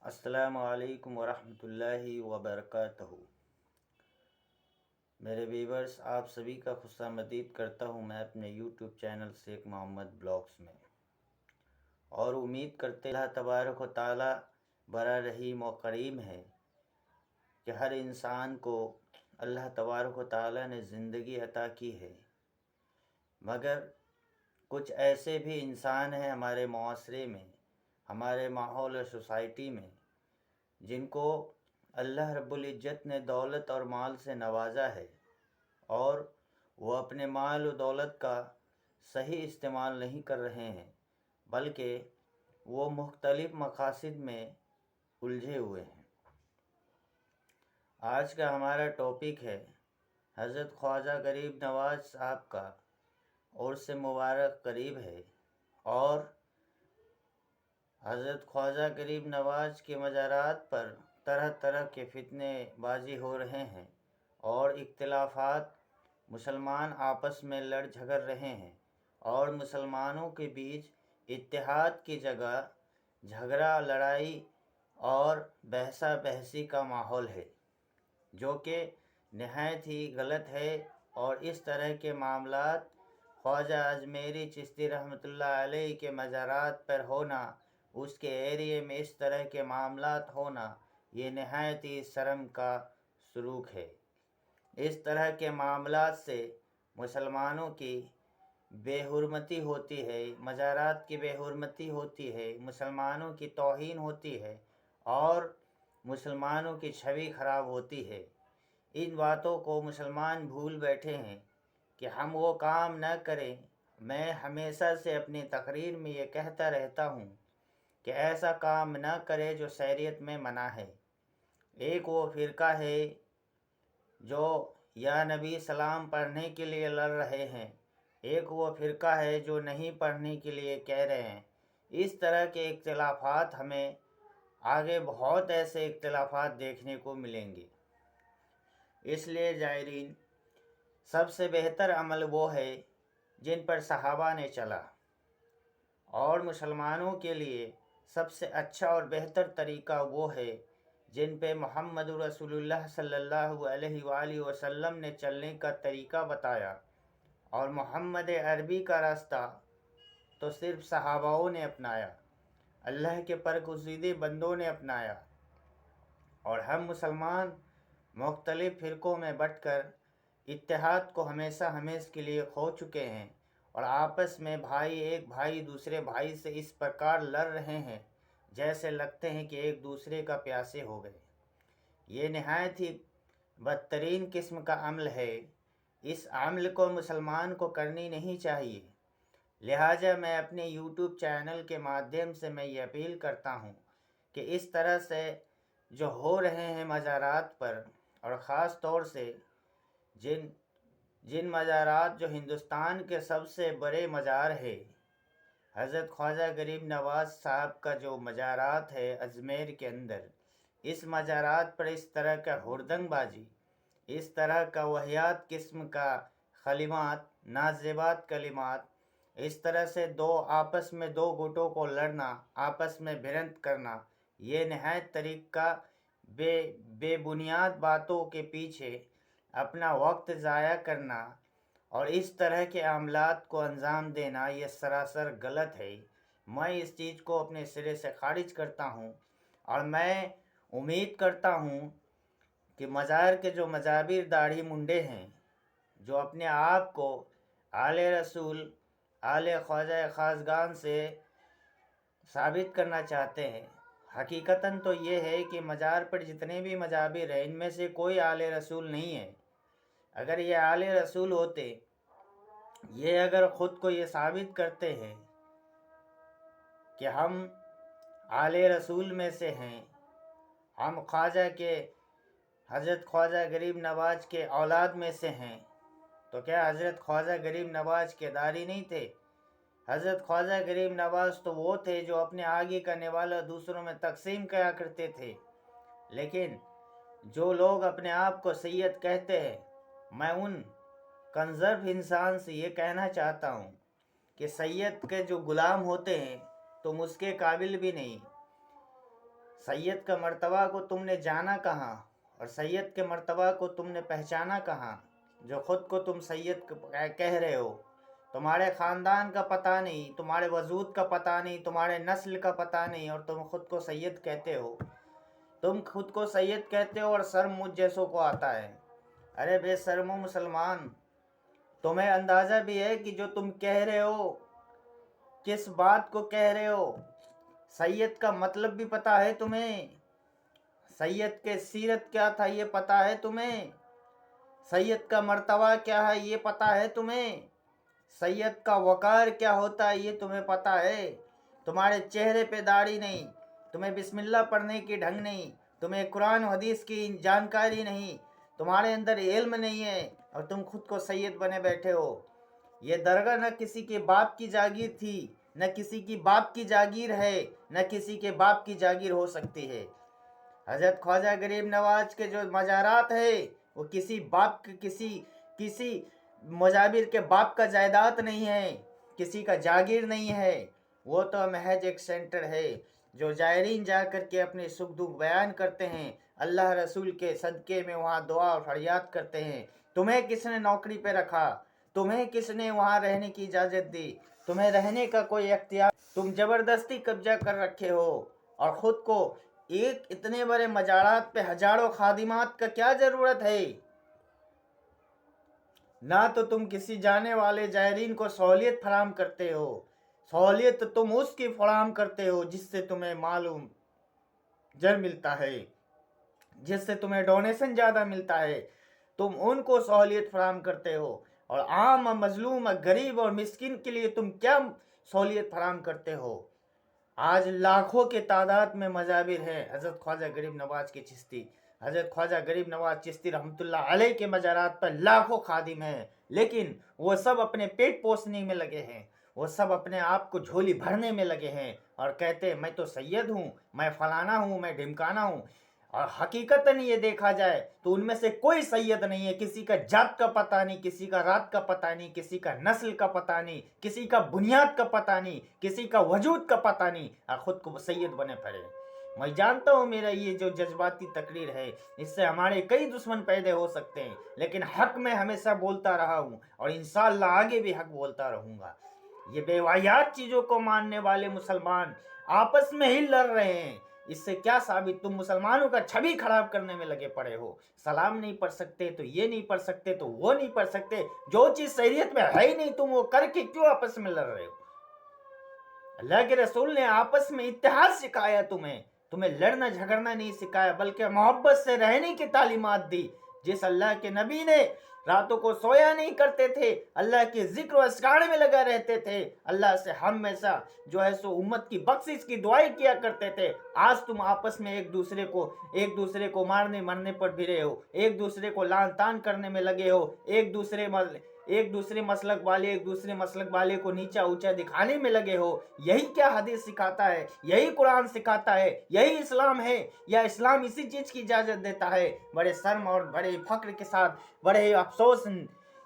السلام علیکم ورحمۃ اللہ وبرکاتہ۔ میرے ویورز، آپ سبھی کا خوش آمدید کرتا ہوں میں اپنے یوٹیوب چینل شیخ محمد بلاگس میں، اور امید کرتے اللہ تبارک و تعالی بڑا رحیم و کریم ہے کہ ہر انسان کو اللہ تبارک و تعالی نے زندگی عطا کی ہے، مگر کچھ ایسے بھی انسان ہیں ہمارے معاشرے میں، ہمارے ماحول اور سوسائٹی میں، جن کو اللہ رب العزت نے دولت اور مال سے نوازا ہے، اور وہ اپنے مال و دولت کا صحیح استعمال نہیں کر رہے ہیں، بلکہ وہ مختلف مقاصد میں الجھے ہوئے ہیں۔ آج کا ہمارا ٹاپک ہے حضرت خواجہ غریب نواز صاحب کا عرس مبارک قریب ہے، اور حضرت خواجہ غریب نواز کے مزارات پر طرح طرح کے فتنے بازی ہو رہے ہیں، اور اختلافات مسلمان آپس میں لڑ جھگڑ رہے ہیں، اور مسلمانوں کے بیچ اتحاد کی جگہ جھگڑا لڑائی اور بحثہ بحثی کا ماحول ہے، جو کہ نہایت ہی غلط ہے۔ اور اس طرح کے معاملات خواجہ اجمیری چشتی رحمۃ اللہ علیہ کے مزارات پر ہونا، اس کے ایریے میں اس طرح کے معاملات ہونا، یہ نہایت ہی شرم کا سلوک ہے۔ اس طرح کے معاملات سے مسلمانوں کی بے حرمتی ہوتی ہے، مزارات کی بے حرمتی ہوتی ہے، مسلمانوں کی توہین ہوتی ہے، اور مسلمانوں کی چھوی خراب ہوتی ہے۔ ان باتوں کو مسلمان بھول بیٹھے ہیں کہ ہم وہ کام نہ کریں۔ میں ہمیشہ سے اپنی تقریر میں یہ کہتا رہتا ہوں کہ ایسا کام نہ کرے جو شریعت میں منع ہے۔ ایک وہ فرقہ ہے جو یا نبی سلام پڑھنے کے لیے لڑ رہے ہیں، ایک وہ فرقہ ہے جو نہیں پڑھنے کے لیے کہہ رہے ہیں۔ اس طرح کے اختلافات ہمیں آگے بہت ایسے اختلافات دیکھنے کو ملیں گے۔ اس لیے زائرین، سب سے بہتر عمل وہ ہے جن پر صحابہ نے چلا، اور مسلمانوں کے لیے سب سے اچھا اور بہتر طریقہ وہ ہے جن پہ محمد رسول اللہ صلی اللہ علیہ وآلہ وسلم نے چلنے کا طریقہ بتایا۔ اور محمد عربی کا راستہ تو صرف صحاباؤں نے اپنایا، اللہ کے برگزیدہ بندوں نے اپنایا، اور ہم مسلمان مختلف فرقوں میں بٹ کر اتحاد کو ہمیشہ کے لیے کھو چکے ہیں، اور آپس میں ایک بھائی دوسرے بھائی سے اس پرکار لڑ رہے ہیں جیسے لگتے ہیں کہ ایک دوسرے کا پیاسے ہو گئے۔ یہ نہایت ہی بدترین قسم کا عمل ہے۔ اس عمل کو مسلمان کو کرنی نہیں چاہیے۔ لہٰذا میں اپنے یوٹیوب چینل کے مادھیم سے میں یہ اپیل کرتا ہوں کہ اس طرح سے جو ہو رہے ہیں مزارات پر، اور خاص طور سے جن مزارات جو ہندوستان کے سب سے بڑے مزار ہے، حضرت خواجہ غریب نواز صاحب کا جو مزارات ہے اجمیر کے اندر، اس مزارات پر اس طرح کا ہردنگ بازی، اس طرح کا واہیات قسم کا کلمات، نازیبات کلمات، اس طرح سے آپس میں دو گٹوں کو لڑنا، آپس میں بھڑنت کرنا، یہ نہایت طریقہ بے بنیاد باتوں کے پیچھے اپنا وقت ضائع کرنا اور اس طرح کے عملات کو انجام دینا، یہ سراسر غلط ہے۔ میں اس چیز کو اپنے سرے سے خارج کرتا ہوں، اور میں امید کرتا ہوں کہ مزار کے جو مجابر داڑھی منڈے ہیں، جو اپنے آپ کو آل رسول، آل خواجہ خاصگان سے ثابت کرنا چاہتے ہیں، حقیقتاً تو یہ ہے کہ مزار پر جتنے بھی مجابر ہیں، ان میں سے کوئی آل رسول نہیں ہے۔ اگر یہ آل رسول ہوتے، یہ اگر خود کو یہ ثابت کرتے ہیں کہ ہم آل رسول میں سے ہیں، ہم خواجہ کے حضرت خواجہ غریب نواز کے اولاد میں سے ہیں، تو کیا حضرت خواجہ غریب نواز کے داڑھی نہیں تھے؟ حضرت خواجہ غریب نواز تو وہ تھے جو اپنے آگے کا نوالا دوسروں میں تقسیم کیا کرتے تھے۔ لیکن جو لوگ اپنے آپ کو سید کہتے ہیں، میں ان کنزرو انسان سے یہ کہنا چاہتا ہوں کہ سید کے جو غلام ہوتے ہیں تم اس کے قابل بھی نہیں۔ सैयद का मर्तबा को तुमने जाना कहाँ और सैयद के मर्तबा को तुमने पहचाना कहाँ, जो खुद को तुम सैयद कह रहे हो। तुम्हारे ख़ानदान का पता नहीं, तुम्हारे वजूद का पता नहीं, तुम्हारे नस्ल का पता नहीं, और तुम खुद को सैयद कहते हो। तुम खुद को सैयद कहते हो और शर्म मुझ जैसों को आता है। अरे बेशर्मो मुसलमान, तुम्हें अंदाज़ा भी है कि जो तुम कह रहे हो किस बात को कह रहे हो? सैयद का मतलब भी पता है तुम्हें? सैयद के सीरत क्या था ये पता है तुम्हें? सैयद का मर्तबा क्या है ये पता है तुम्हें? सैयद का वक़ार क्या होता है ये तुम्हें पता है? तुम्हारे चेहरे पे दाढ़ी नहीं, तुम्हें बिस्मिल्लाह पढ़ने की ढंग नहीं, तुम्हें कुरान हदीस की जानकारी नहीं, तुम्हारे अंदर इल्म नहीं है, और तुम खुद को सैयद बने बैठे हो। ये दरगाह न किसी के बाप की जागीर थी, न किसी की बाप की जागीर है, न किसी के बाप की जागीर हो सकती है। हजरत ख्वाजा गरीब नवाज के जो मज़ारात है वो किसी बाप के किसी मुजाबिर के बाप का जायदाद नहीं है, किसी का जागीर नहीं है। वो तो महज एक सेंटर है जो जायरीन जा कर के अपने सुख दुख बयान करते हैं, अल्लाह रसूल के सदक़े में वहाँ दुआ और फरियाद करते हैं। तुम्हें किसने नौकरी पे रखा? तुम्हें किसने वहाँ रहने की इजाज़त दी? तुम्हें रहने का कोई इख्तियार? तुम ज़बरदस्ती कब्जा कर रखे हो, और ख़ुद को एक इतने बड़े मज़ारात पे हजारों खादिमात का क्या ज़रूरत है? ना तो तुम किसी जाने वाले जायरीन को सहूलियत फराहम करते हो, सहूलियत तुम उसकी फराहम करते हो जिससे तुम्हें मालूम जर मिलता है, जिससे तुम्हें डोनेशन ज़्यादा मिलता है, तुम उनको सहूलियत फराहम करते हो। और आम मजलूम गरीब और मिस्किन के लिए तुम क्या सहूलियत फराहम करते हो? आज लाखों के तादाद में मजाबिर हैं हज़रत ख्वाजा गरीब नवाज के चिश्ती। हज़रत ख्वाजा गरीब नवाज चिश्ती रहमतुल्लाह अलैह के मज़ारात पर लाखों खादिम हैं, लेकिन वो सब अपने पेट पोसने में लगे हैं, वो सब अपने आप को झोली भरने में लगे हैं, और कहते हैं मैं तो सैयद हूँ, मैं फलाना हूँ, मैं ढिमकाना हूँ। और हकीकतन ये देखा जाए तो उनमें से कोई सैयद नहीं है। किसी का जात का पता नहीं, किसी का रात का पता नहीं, किसी का नस्ल का पता नहीं, किसी का बुनियाद का पता नहीं, किसी का वजूद का पता नहीं, और ख़ुद को सैयद बने पड़े। मैं जानता हूँ मेरा ये जो जज्बाती तकरीर है इससे हमारे कई दुश्मन पैदा हो सकते हैं, लेकिन हक में हमेशा बोलता रहा हूँ और इंशाअल्लाह आगे भी हक बोलता रहूँगा। ये बेवायात चीज़ों को मानने वाले मुसलमान आपस में ही लड़ रहे हैं। इससे क्या साबित? तुम मुसलमानों का छवि खराब करने में लगे पड़े हो। सलाम नहीं पढ़ सकते तो ये नहीं पढ़ सकते तो वो नहीं पढ़ सकते, जो चीज़ शरीयत में है ही नहीं तुम वो करके क्यों आपस में लड़ रहे हो? अल्लाह के रसूल ने आपस में इत्तेहाद सिखाया, तुम्हें लड़ना झगड़ना नहीं सिखाया, बल्कि मोहब्बत से रहने की तालीमात दी। जिस अल्लाह के नबी ने रातों को सोया नहीं करते थे, अल्लाह के जिक्र और अस्कार में लगा रहते थे, अल्लाह से हमेशा जो है सो उम्मत की बख्शिश की दुआएं किया करते थे, आज तुम आपस में एक दूसरे को मारने मरने पर भिड़े हो, एक दूसरे को लान तान करने में लगे हो, एक दूसरे मसलक वाले को नीचा ऊंचा दिखाने में लगे हो। यही क्या हदीस सिखाता है? यही कुरान सिखाता है? यही इस्लाम है? या इस्लाम इसी चीज़ की इजाज़त देता है? बड़े शर्म और बड़े फख्र के साथ, बड़े अफसोस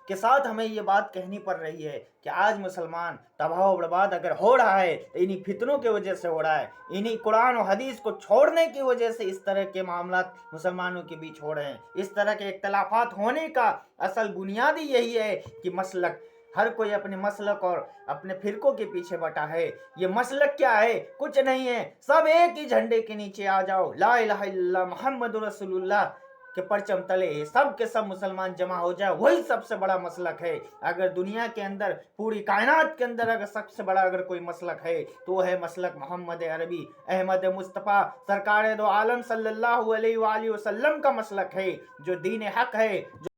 के साथ हमें ये बात कहनी पड़ रही है कि आज मुसलमान तबाह बर्बाद अगर हो रहा है तो इन्हीं फितनों की वजह से हो रहा है, इन्हीं कुरान और हदीस को छोड़ने की वजह से इस तरह के मामलात मुसलमानों के बीच हो रहे हैं। इस तरह के इख्तलाफात होने का असल बुनियादी यही है कि मसलक, हर कोई अपने मसलक और अपने फिरकों के पीछे बटा है। ये मसलक क्या है? कुछ नहीं है, सब एक ही झंडे के नीचे आ जाओ, ला इलाहा इल्लल्लाह मुहम्मदुर रसूलुल्लाह के परचम तले सब के सब मुसलमान जमा हो जाए, वही सबसे बड़ा मसलक है। अगर दुनिया के अंदर, पूरी कायनात के अंदर अगर सबसे बड़ा अगर कोई मसलक है तो वो है मसलक मोहम्मद अरबी अहमद मुस्तफ़ा सरकार दो आलम सल्लल्लाहु अलैहि वसल्लम का मसलक है, जो दीन हक है।